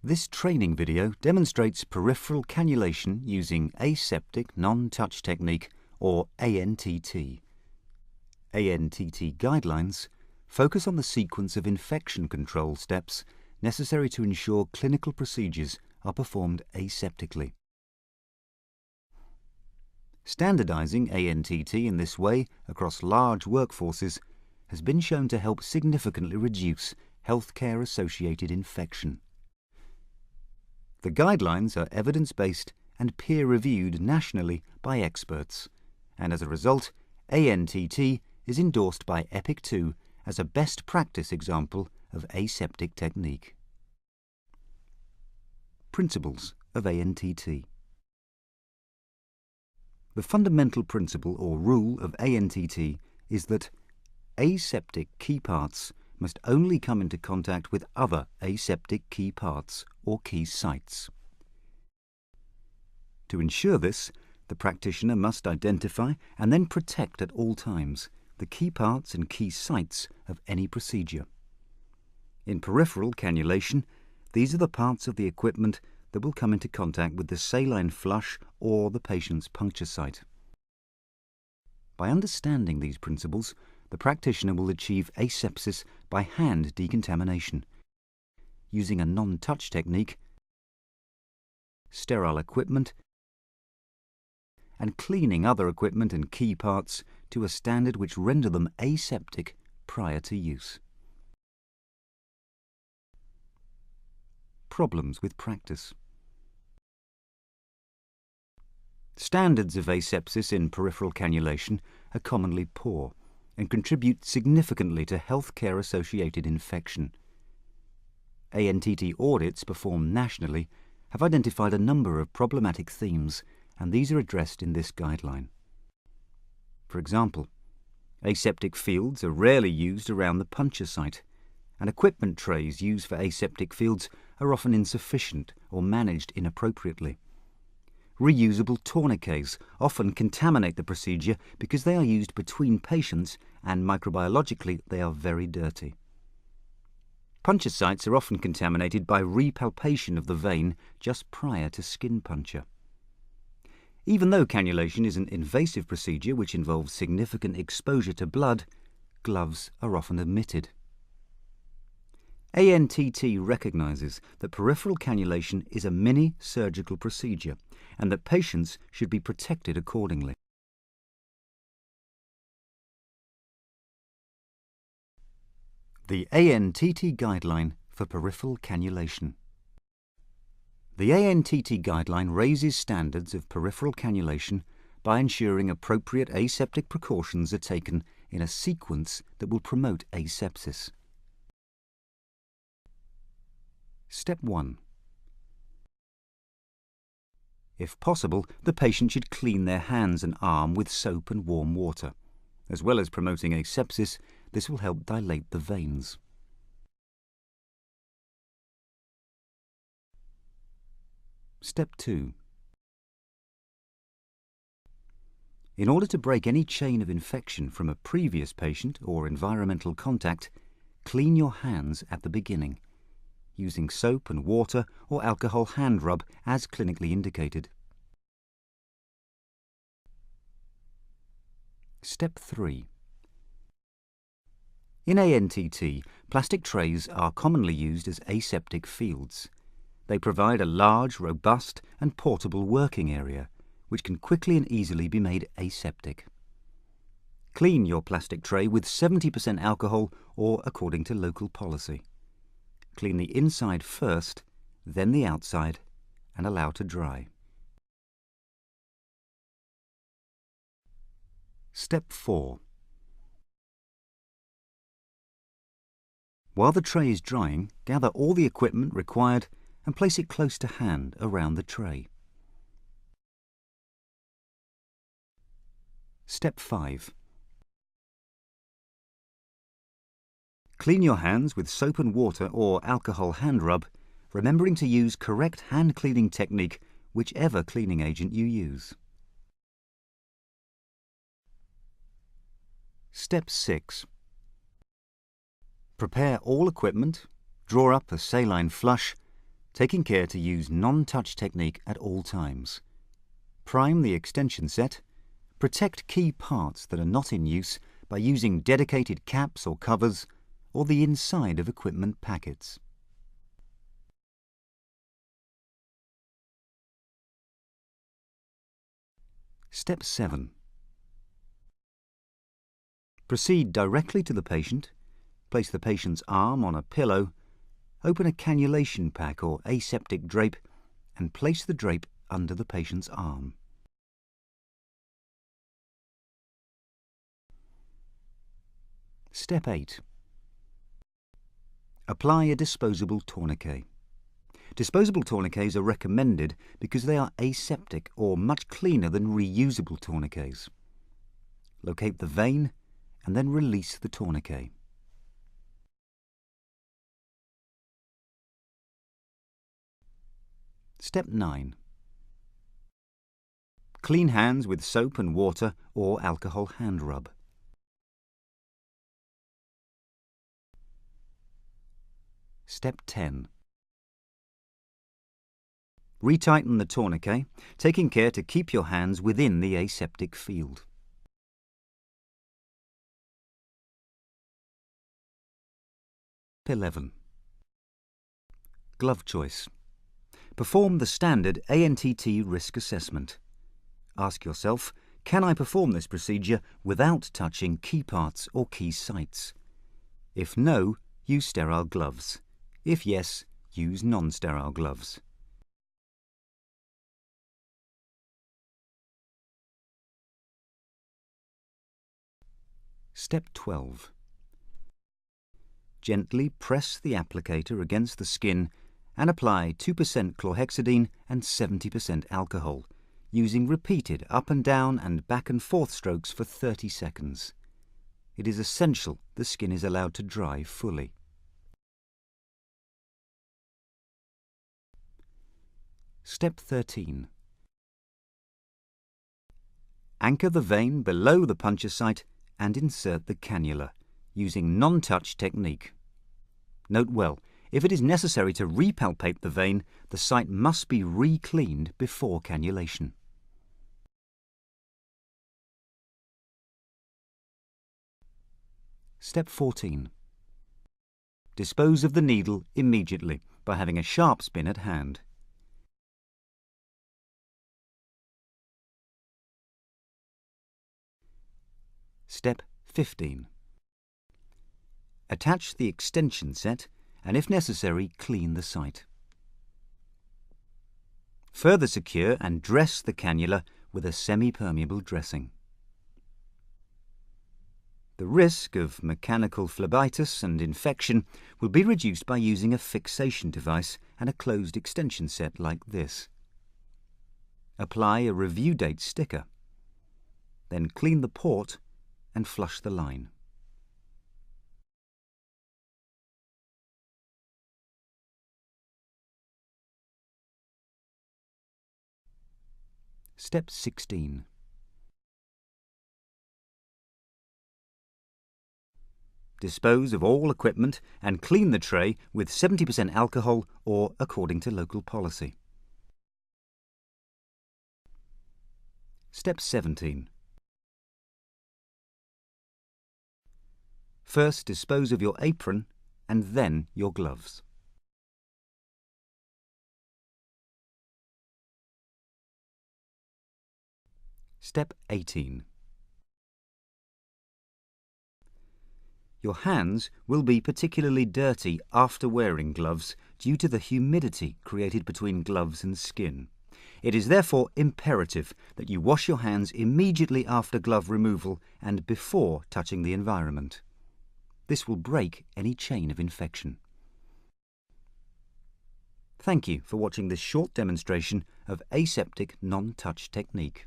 This training video demonstrates peripheral cannulation using aseptic non-touch technique, or antt. ANTT guidelines focus on the sequence of infection control steps necessary to ensure clinical procedures are performed aseptically. Standardizing ANTT in this way across large workforces has been shown to help significantly reduce healthcare-associated infection. The guidelines are evidence-based and peer-reviewed nationally by experts, and as a result, ANTT is endorsed by EPIC 2 as a best practice example of aseptic technique. Principles of ANTT. The fundamental principle or rule of ANTT is that aseptic key parts must only come into contact with other aseptic key parts or key sites. To ensure this, the practitioner must identify and then protect at all times the key parts and key sites of any procedure. In peripheral cannulation, these are the parts of the equipment that will come into contact with the saline flush or the patient's puncture site. By understanding these principles, the practitioner will achieve asepsis by hand decontamination, using a non-touch technique, sterile equipment, and cleaning other equipment and key parts to a standard which render them aseptic prior to use. Problems with practice. Standards of asepsis in peripheral cannulation are commonly poor and contribute significantly to healthcare-associated infection. ANTT audits performed nationally have identified a number of problematic themes, and these are addressed in this guideline. For example, aseptic fields are rarely used around the puncture site, and equipment trays used for aseptic fields are often insufficient or managed inappropriately. Reusable tourniquets often contaminate the procedure because they are used between patients and microbiologically they are very dirty. Puncture sites are often contaminated by repalpation of the vein just prior to skin puncture. Even though cannulation is an invasive procedure which involves significant exposure to blood, gloves are often omitted. ANTT recognizes that peripheral cannulation is a mini-surgical procedure and that patients should be protected accordingly. The ANTT guideline for peripheral cannulation. The ANTT guideline raises standards of peripheral cannulation by ensuring appropriate aseptic precautions are taken in a sequence that will promote asepsis. Step 1. If possible, the patient should clean their hands and arm with soap and warm water. As well as promoting asepsis, this will help dilate the veins. Step 2. In order to break any chain of infection from a previous patient or environmental contact, clean your hands at the beginning, using soap and water or alcohol hand rub as clinically indicated. Step 3. In ANTT, plastic trays are commonly used as aseptic fields. They provide a large, robust and portable working area, which can quickly and easily be made aseptic. Clean your plastic tray with 70% alcohol or according to local policy. Clean the inside first, then the outside, and allow to dry. Step 4. While the tray is drying, gather all the equipment required and place it close to hand around the tray. Step 5. Clean your hands with soap and water or alcohol hand rub, remembering to use correct hand cleaning technique whichever cleaning agent you use. Step 6. Prepare all equipment, draw up a saline flush, taking care to use non-touch technique at all times. Prime the extension set. Protect key parts that are not in use by using dedicated caps or covers or the inside of equipment packets. Step 7. Proceed directly to the patient, place the patient's arm on a pillow, open a cannulation pack or aseptic drape and place the drape under the patient's arm. Step 8. Apply a disposable tourniquet. Disposable tourniquets are recommended because they are aseptic or much cleaner than reusable tourniquets. Locate the vein and then release the tourniquet. Step 9. Clean hands with soap and water or alcohol hand rub. Step 10. Retighten the tourniquet, taking care to keep your hands within the aseptic field. Step 11. Glove choice. Perform the standard antt risk assessment. Ask yourself, can I perform this procedure without touching key parts or key sites? If no, use sterile gloves. If yes, use non-sterile gloves. Step 12. Gently press the applicator against the skin and apply 2% chlorhexidine and 70% alcohol, using repeated up and down and back and forth strokes for 30 seconds. It is essential the skin is allowed to dry fully. Step 13. Anchor the vein below the puncture site and insert the cannula, using non-touch technique. Note well, if it is necessary to repalpate the vein, the site must be re-cleaned before cannulation. Step 14. Dispose of the needle immediately by having a sharp spin at hand. Step 15. Attach the extension set and, if necessary, clean the site. Further secure and dress the cannula with a semi-permeable dressing. The risk of mechanical phlebitis and infection will be reduced by using a fixation device and a closed extension set like this. Apply a review date sticker. Then clean the port and flush the line. Step 16. Dispose of all equipment and clean the tray with 70% alcohol or according to local policy. Step 17. First, dispose of your apron and then your gloves. Step 18. Your hands will be particularly dirty after wearing gloves due to the humidity created between gloves and skin. It is therefore imperative that you wash your hands immediately after glove removal and before touching the environment. This will break any chain of infection. Thank you for watching this short demonstration of aseptic non-touch technique.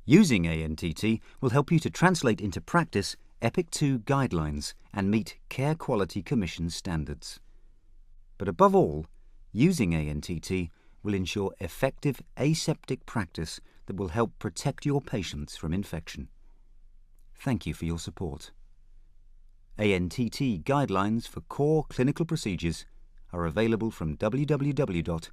Using antt will help you to translate into practice EPIC 2 guidelines and meet Care Quality Commission standards. But above all, using antt will ensure effective aseptic practice that will help protect your patients from infection. Thank you for your support. ANTT guidelines for core clinical procedures are available from www.antt.co.uk.